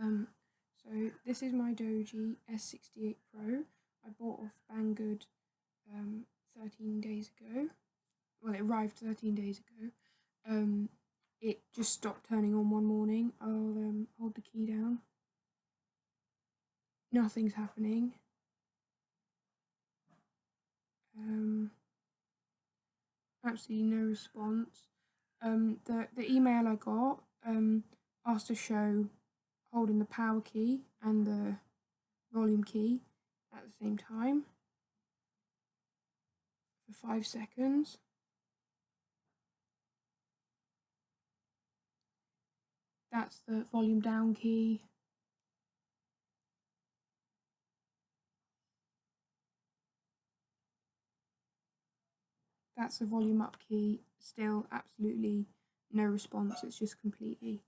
So this is my Doji S68 Pro. I bought off Banggood 13 days ago. Well, it arrived 13 days ago. It just stopped turning on one morning. I'll hold the key down. Nothing's happening. Absolutely no response. The email I got asked to show holding the power key and the volume key at the same time for 5 seconds. That's the volume down key. That's the volume up key. Still absolutely no response. It's just completely